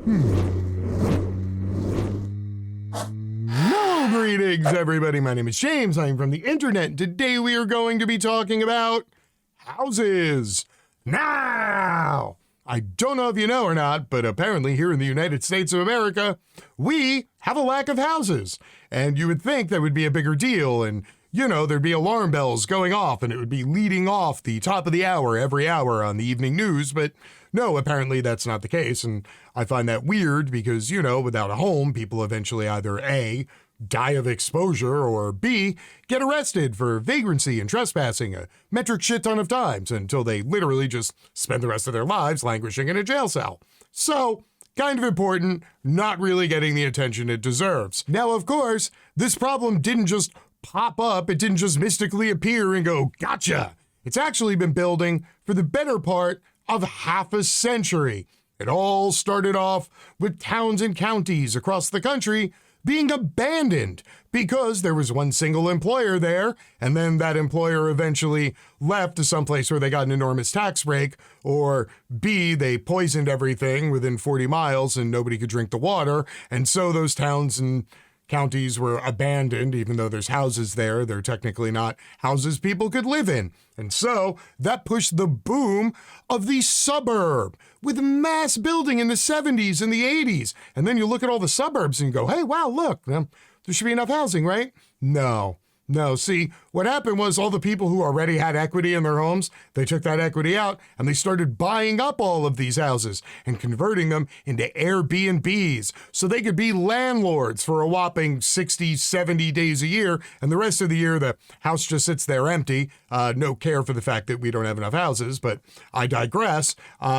No, greetings, everybody. My name is James. I'm from the internet. Today we are going to be talking about houses. Now, I don't know if you know or not, but apparently here in the United States of America, we have a lack of houses. And you would think that would be a bigger deal, and there'd be alarm bells going off, and it would be leading off the top of the hour every hour on the evening news, but no, apparently that's not the case, and I find that weird because, without a home, people eventually either A, die of exposure, or B, get arrested for vagrancy and trespassing a metric shit ton of times until they literally just spend the rest of their lives languishing in a jail cell. So, kind of important, not really getting the attention it deserves. Now, of course, this problem didn't just pop up, it didn't just mystically appear and go, gotcha! It's actually been building for the better part of half a century. It all started off with towns and counties across the country being abandoned because there was one single employer there, and then that employer eventually left to someplace where they got an enormous tax break, or B, they poisoned everything within 40 miles and nobody could drink the water, and so those towns and counties were abandoned. Even though there's houses there, they're technically not houses people could live in. And so that pushed the boom of the suburb with mass building in the 70s and the 80s. And then you look at all the suburbs and you go, hey, wow, look, there should be enough housing, right? No. See, what happened was all the people who already had equity in their homes, they took that equity out and they started buying up all of these houses and converting them into Airbnbs so they could be landlords for a whopping 60, 70 days a year. And the rest of the year, the house just sits there empty. No care for the fact that we don't have enough houses, but I digress.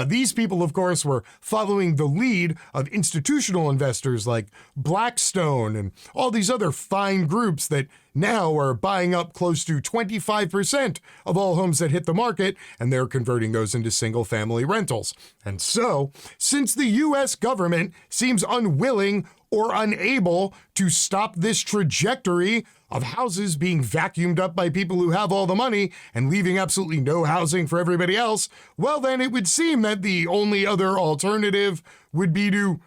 These people, of course, were following the lead of institutional investors like Blackstone and all these other fine groups that now are buying up close to 25% of all homes that hit the market, and they're converting those into single-family rentals. And so, since the U.S. government seems unwilling or unable to stop this trajectory of houses being vacuumed up by people who have all the money and leaving absolutely no housing for everybody else, well then it would seem that the only other alternative would be to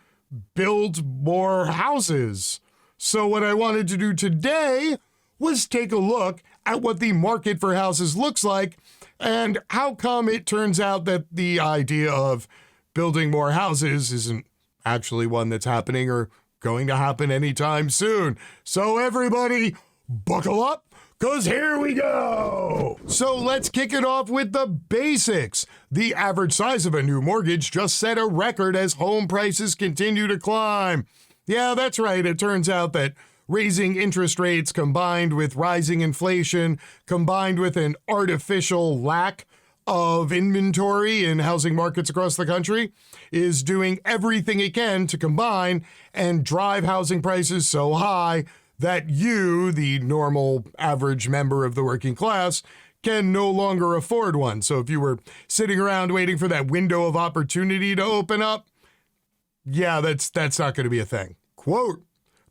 build more houses. So what I wanted to do today was take a look at what the market for houses looks like and how come it turns out that the idea of building more houses isn't actually one that's happening or going to happen anytime soon. So everybody, buckle up, 'cause here we go! So let's kick it off with the basics. The average size of a new mortgage just set a record as home prices continue to climb. Yeah, that's right. It turns out that raising interest rates combined with rising inflation, combined with an artificial lack of inventory in housing markets across the country, is doing everything it can to combine and drive housing prices so high that you, the normal average member of the working class, can no longer afford one. So if you were sitting around waiting for that window of opportunity to open up, yeah, that's not going to be a thing. Quote,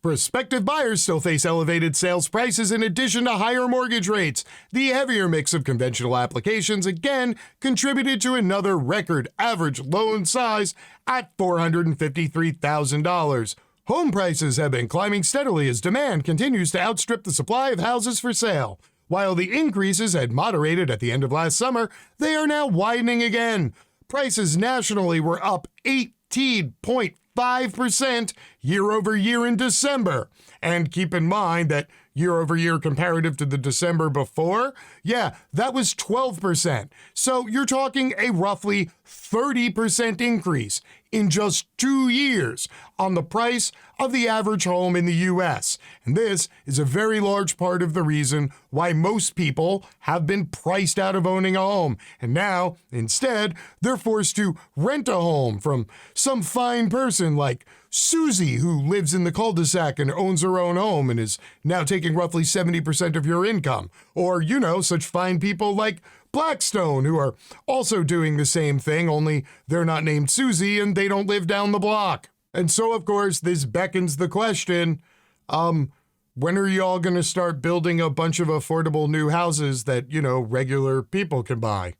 prospective buyers still face elevated sales prices in addition to higher mortgage rates. The heavier mix of conventional applications again contributed to another record average loan size at $453,000. Home prices have been climbing steadily as demand continues to outstrip the supply of houses for sale. While the increases had moderated at the end of last summer, they are now widening again. Prices nationally were up 18.5% year over year in December. And keep in mind that year over year comparative to the December before, that was 12%. So you're talking a roughly 30% increase in just 2 years on the price of the average home in the U.S. And this is a very large part of the reason why most people have been priced out of owning a home. And now, instead, they're forced to rent a home from some fine person like Susie, who lives in the cul-de-sac and owns her own home and is now taking roughly 70% of your income. Or, such fine people like Blackstone, who are also doing the same thing, only they're not named Susie and they don't live down the block. And so, of course, this beckons the question, when are y'all going to start building a bunch of affordable new houses that, regular people can buy?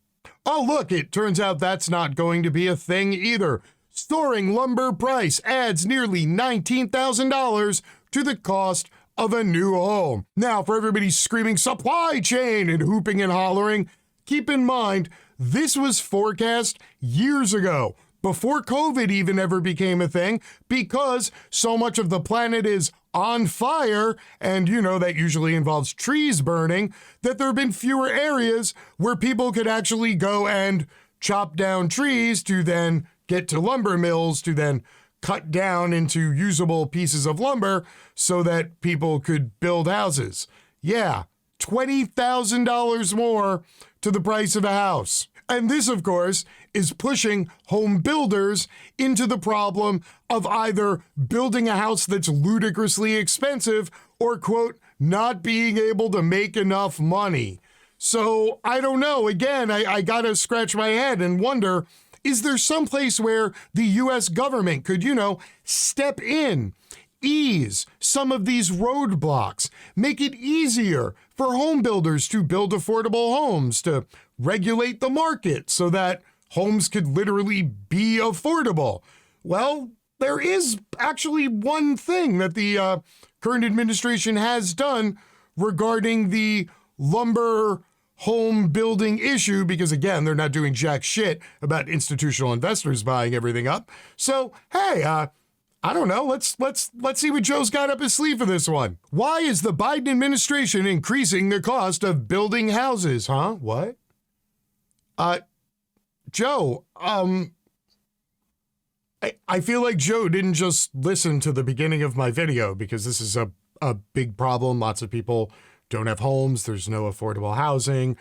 Oh, look, it turns out that's not going to be a thing either. Soaring lumber price adds nearly $19,000 to the cost of a new home. Now, for everybody screaming supply chain and hooping and hollering, keep in mind, this was forecast years ago, before COVID even ever became a thing, because so much of the planet is on fire, and you know that usually involves trees burning, that there have been fewer areas where people could actually go and chop down trees to then get to lumber mills to then cut down into usable pieces of lumber so that people could build houses. Yeah, $20,000 more to the price of a house. And this, of course, is pushing home builders into the problem of either building a house that's ludicrously expensive or, quote, not being able to make enough money. So I don't know. Again, I gotta scratch my head and wonder, is there some place where the U.S. government could, step in, ease some of these roadblocks, make it easier for home builders to build affordable homes, to regulate the market so that homes could literally be affordable? Well, there is actually one thing that the current administration has done regarding the lumber home building issue, because again, they're not doing jack shit about institutional investors buying everything up. So, hey, I don't know. Let's see what Joe's got up his sleeve for this one. Why is the Biden administration increasing the cost of building houses? Huh? What? Joe, I feel like Joe didn't just listen to the beginning of my video, because this is a big problem. Lots of people don't have homes. There's no affordable housing.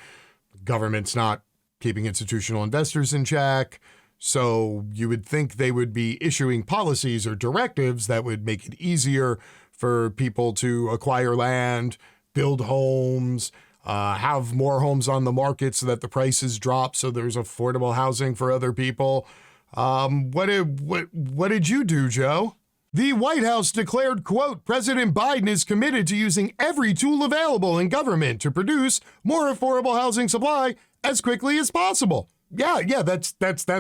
The government's not keeping institutional investors in check. So you would think they would be issuing policies or directives that would make it easier for people to acquire land, build homes, have more homes on the market so that the prices drop so there's affordable housing for other people. What did you do, Joe? The White House declared, quote, President Biden is committed to using every tool available in government to produce more affordable housing supply as quickly as possible. Yeah, that's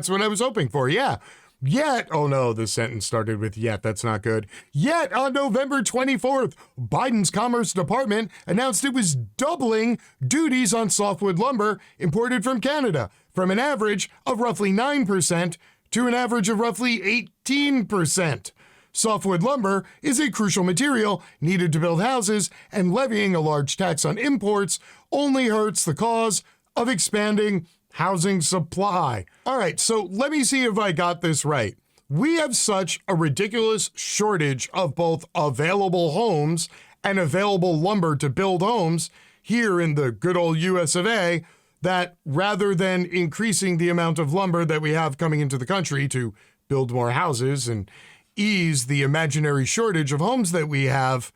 what I was hoping for. Yeah. Yet, oh no, the sentence started with yet. That's not good. Yet on November 24th, Biden's Commerce Department announced it was doubling duties on softwood lumber imported from Canada from an average of roughly 9% to an average of roughly 18%. Softwood lumber is a crucial material needed to build houses, and levying a large tax on imports only hurts the cause of expanding housing supply. All right, so let me see if I got this right. We have such a ridiculous shortage of both available homes and available lumber to build homes here in the good old US of A that rather than increasing the amount of lumber that we have coming into the country to build more houses and ease the imaginary shortage of homes that we have,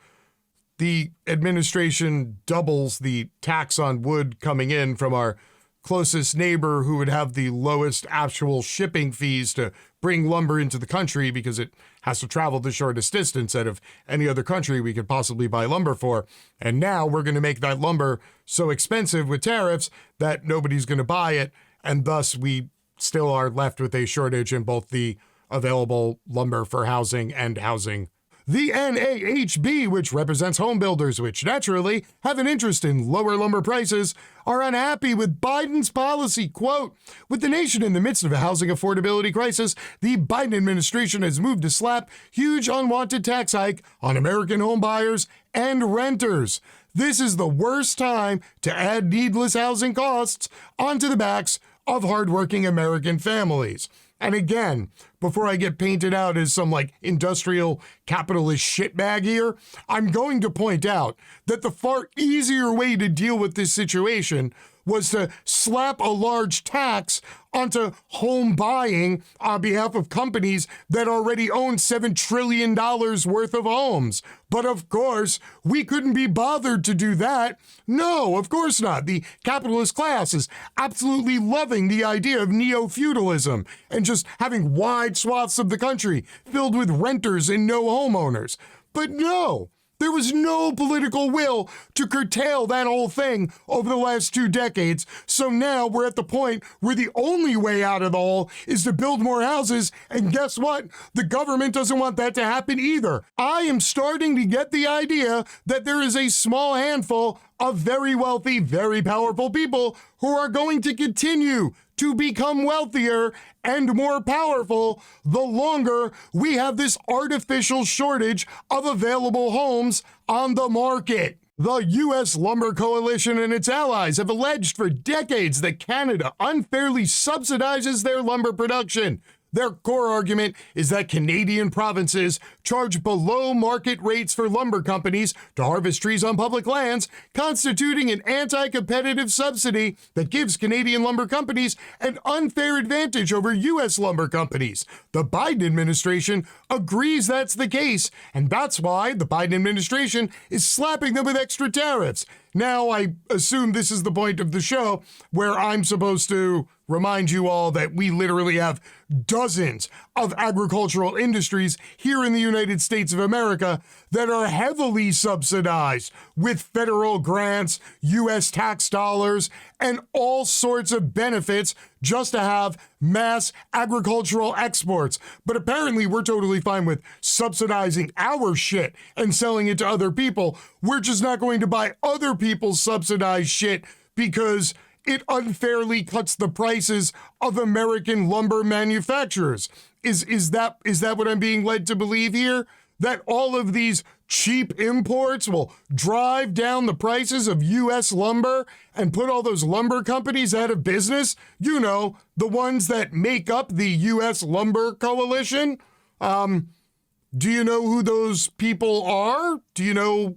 the administration doubles the tax on wood coming in from our closest neighbor who would have the lowest actual shipping fees to bring lumber into the country because it has to travel the shortest distance out of any other country we could possibly buy lumber for. And now we're going to make that lumber so expensive with tariffs that nobody's going to buy it. And thus we still are left with a shortage in both the available lumber for housing and housing. The NAHB, which represents home builders, which naturally have an interest in lower lumber prices, are unhappy with Biden's policy. Quote, with the nation in the midst of a housing affordability crisis, the Biden administration has moved to slap huge unwanted tax hike on American home buyers and renters. This is the worst time to add needless housing costs onto the backs of hardworking American families. And again, before I get painted out as some industrial capitalist shitbag here, I'm going to point out that the far easier way to deal with this situation was to slap a large tax onto home buying on behalf of companies that already own $7 trillion worth of homes. But of course, we couldn't be bothered to do that. No, of course not. The capitalist class is absolutely loving the idea of neo-feudalism and just having wide swaths of the country filled with renters and no homeowners. But no, There was no political will to curtail that whole thing over the last 2 decades. So now we're at the point where the only way out of the hole is to build more houses. And guess what? The government doesn't want that to happen either. I am starting to get the idea that there is a small handful of very wealthy, very powerful people who are going to continue to become wealthier and more powerful the longer we have this artificial shortage of available homes on the market. The U.S. Lumber Coalition and its allies have alleged for decades that Canada unfairly subsidizes their lumber production. Their core argument is that Canadian provinces charge below market rates for lumber companies to harvest trees on public lands, constituting an anti-competitive subsidy that gives Canadian lumber companies an unfair advantage over U.S. lumber companies. The Biden administration agrees that's the case, and that's why the Biden administration is slapping them with extra tariffs. Now, I assume this is the point of the show where I'm supposed to remind you all that we literally have dozens of agricultural industries here in the United States of America that are heavily subsidized with federal grants, U.S. tax dollars, and all sorts of benefits just to have mass agricultural exports. But apparently we're totally fine with subsidizing our shit and selling it to other people. We're just not going to buy other people's subsidized shit because it unfairly cuts the prices of American lumber manufacturers. Is that what I'm being led to believe here? That all of these cheap imports will drive down the prices of U.S. lumber and put all those lumber companies out of business? You know, the ones that make up the U.S. Lumber Coalition? Do you know who those people are? Do you know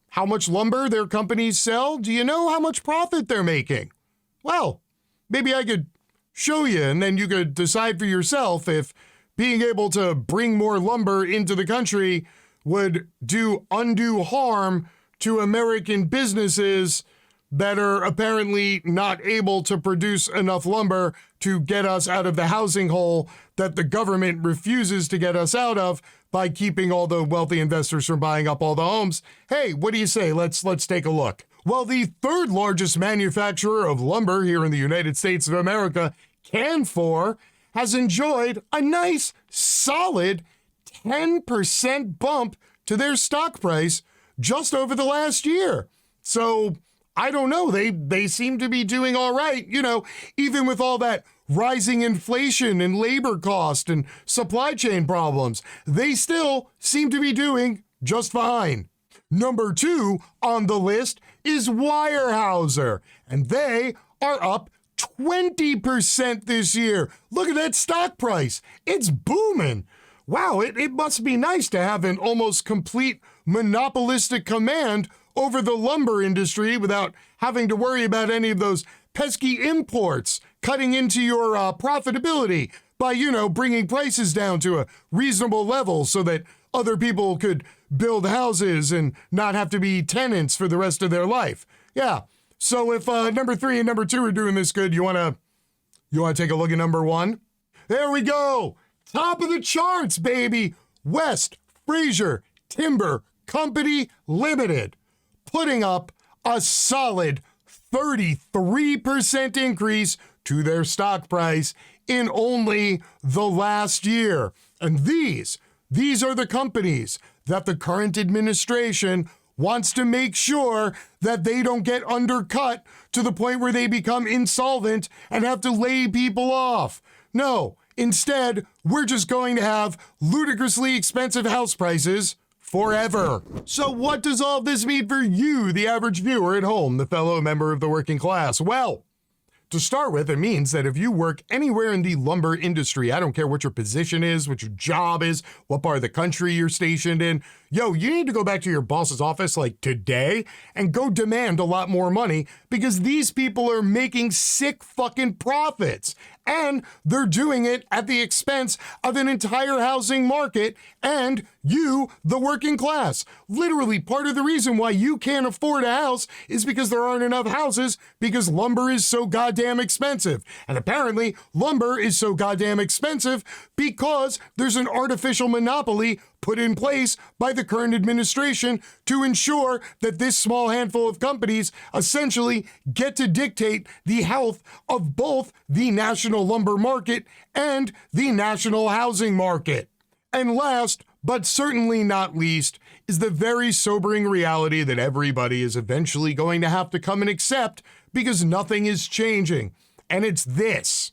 how much lumber their companies sell? Do you know how much profit they're making? Well, maybe I could show you, and then you could decide for yourself if being able to bring more lumber into the country would do undue harm to American businesses that are apparently not able to produce enough lumber to get us out of the housing hole that the government refuses to get us out of by keeping all the wealthy investors from buying up all the homes. Hey, what do you say? Let's take a look. Well, the third largest manufacturer of lumber here in the United States of America, Canfor, has enjoyed a nice, solid 10% bump to their stock price just over the last year. So, I don't know, they seem to be doing all right, you know, even with all that rising inflation and labor cost and supply chain problems. They still seem to be doing just fine. Number 2 on the list is Weyerhaeuser, and they are up 20% this year. Look at that stock price. It's booming. Wow, it must be nice to have an almost complete monopolistic command over the lumber industry without having to worry about any of those pesky imports cutting into your profitability by, you know, bringing prices down to a reasonable level so that other people could build houses and not have to be tenants for the rest of their life. Yeah. So if number 3 and number 2 are doing this good, you wanna take a look at number 1? There we go. Top of the charts, baby. West Fraser Timber Company Limited, putting up a solid 33% increase to their stock price in only the last year. And these are the companies that the current administration wants to make sure that they don't get undercut to the point where they become insolvent and have to lay people off. No, instead, we're just going to have ludicrously expensive house prices forever. So what does all this mean for you, the average viewer at home, the fellow member of the working class? Well, to start with, it means that if you work anywhere in the lumber industry, I don't care what your position is, what your job is, what part of the country you're stationed in, you need to go back to your boss's office like today and go demand a lot more money because these people are making sick fucking profits. And they're doing it at the expense of an entire housing market and you, the working class. Literally, part of the reason why you can't afford a house is because there aren't enough houses because lumber is so goddamn expensive. And apparently, lumber is so goddamn expensive because there's an artificial monopoly put in place by the current administration to ensure that this small handful of companies essentially get to dictate the health of both the national lumber market and the national housing market. And last, but certainly not least, is the very sobering reality that everybody is eventually going to have to come and accept because nothing is changing. And it's this.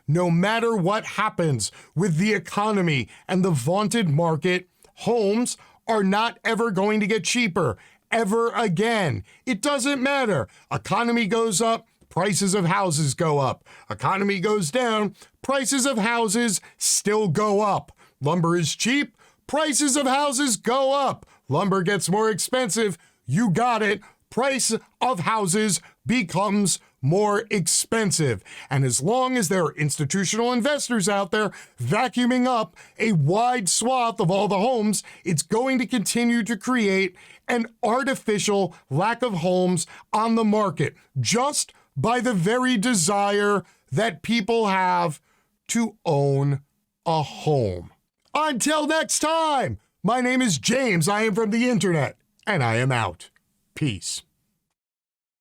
No matter what happens with the economy and the vaunted market, homes are not ever going to get cheaper, ever again. It doesn't matter. Economy goes up, prices of houses go up. Economy goes down, prices of houses still go up. Lumber is cheap, prices of houses go up. Lumber gets more expensive, you got it. Price of houses becomes more expensive. And as long as there are institutional investors out there vacuuming up a wide swath of all the homes, it's going to continue to create an artificial lack of homes on the market just by the very desire that people have to own a home. Until next time, my name is James. I am from the internet, and I am out. Peace.